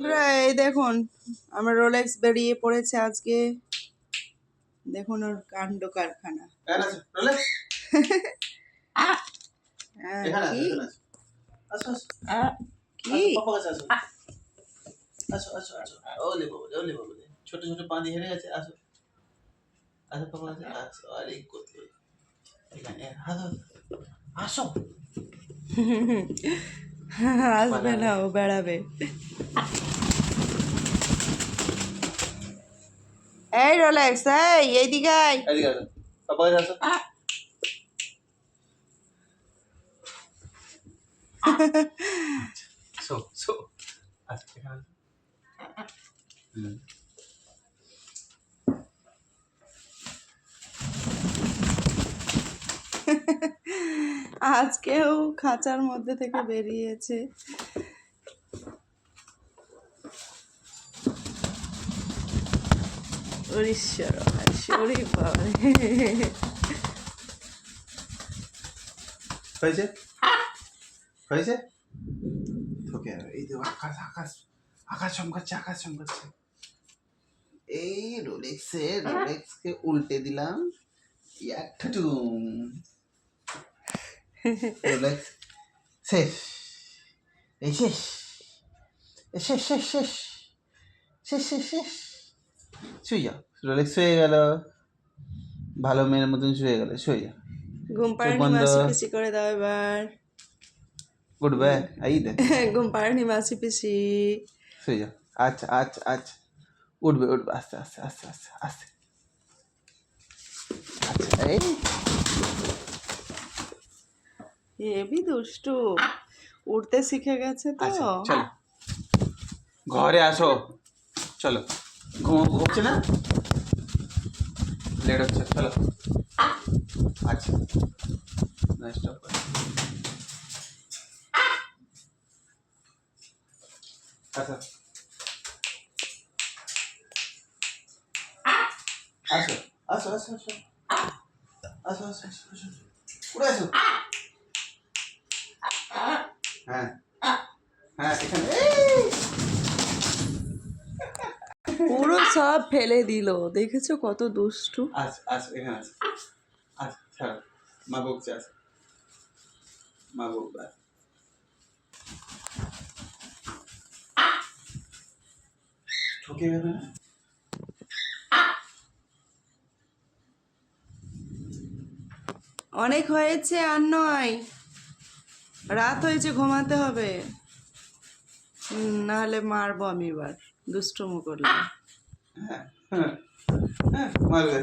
এই দেখুন আমার রোলেক্স বেরিয়ে পড়েছে আজকে। দেখুন ওর কাণ্ড কারখানা। ছোট ছোট পা দিয়ে হেরে গেছে। আসো আসো পাপা কাছে আসো। আরে কত এখানে আসো। আসবে না, ও বেড়াবে। এই রোলেক্স, এইদিকে আয়। এদিকে আসো পাপা কাছে আসো। সো সো আচ্ছা এখানে আজকেও খাঁচার মধ্যে থেকে বেরিয়েছে। ঈশ্বর শরীর বাবা হয়েছে হয়েছে তোকে এই যে আকাশ আকাশ আকাশ চমকাচ্ছে আকাশ চমকাচ্ছে। এই রোলেক্সকে উল্টে দিলাম। রোলেক্স শেষ। এই শেষ শেষ শেষ শেষ শেষ শেষ শেষ। শুয়ে যাও। রোলেক্স শুয়ে গেল, ভালো মেয়ের মতন শুয়ে গেল। শুয়ে যাও। ঘুম পাড়ানি মাসি পিসি করে দাও এবার। উঠবে এই দেখ ঘুম পাড়ানি মাসি পিসি। শুয়ে যাও। আচ্ছা আচ্ছা আচ্ছা উঠবে উঠবে আস্তে আস্তে আস্তে আস্তে আস্তে। আচ্ছা এই হেবি দুষ্টু, উঠতে শিখে গেছে তো। আচ্ছা চলো ঘরে আসো। চলো ঘুমাবো। হচ্ছে না, লেট হচ্ছে। চলো আচ্ছা স্টপ করো। আচ্ছা আসো আসো আসো আসো আসো আসো আসো আসো উড়ে আসো। হ্যাঁ হ্যাঁ এখানে পুরো সব ফেলে দিল, দেখেছো কত দুষ্টু। আচ্ছা আচ্ছা এখানে আছে। আচ্ছা ছাড়ো, মা বকছে। আছে মা বকবে। ঠকে যাবে না। অনেক হয়েছে, আর নয়, রাত হয়েছে, ঘুমাতে হবে। নাহলে মারবো আমি এবার দুষ্টুমো করলে। হ্যাঁ হ্যাঁ হ্যাঁ মারবে।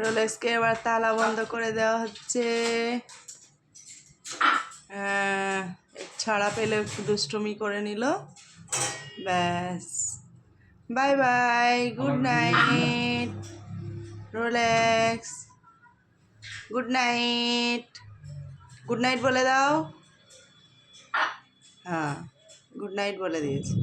রোলেক্সকে এবার তালা বন্ধ করে দেওয়া হচ্ছে। ছাড়া পেলে একটু দুষ্টুমি করে নিল, ব্যাস। Bye bye, good night Rolex, good night. Good night বলে দাও। হ্যাঁ, গুড নাইট বলে দিয়েছি।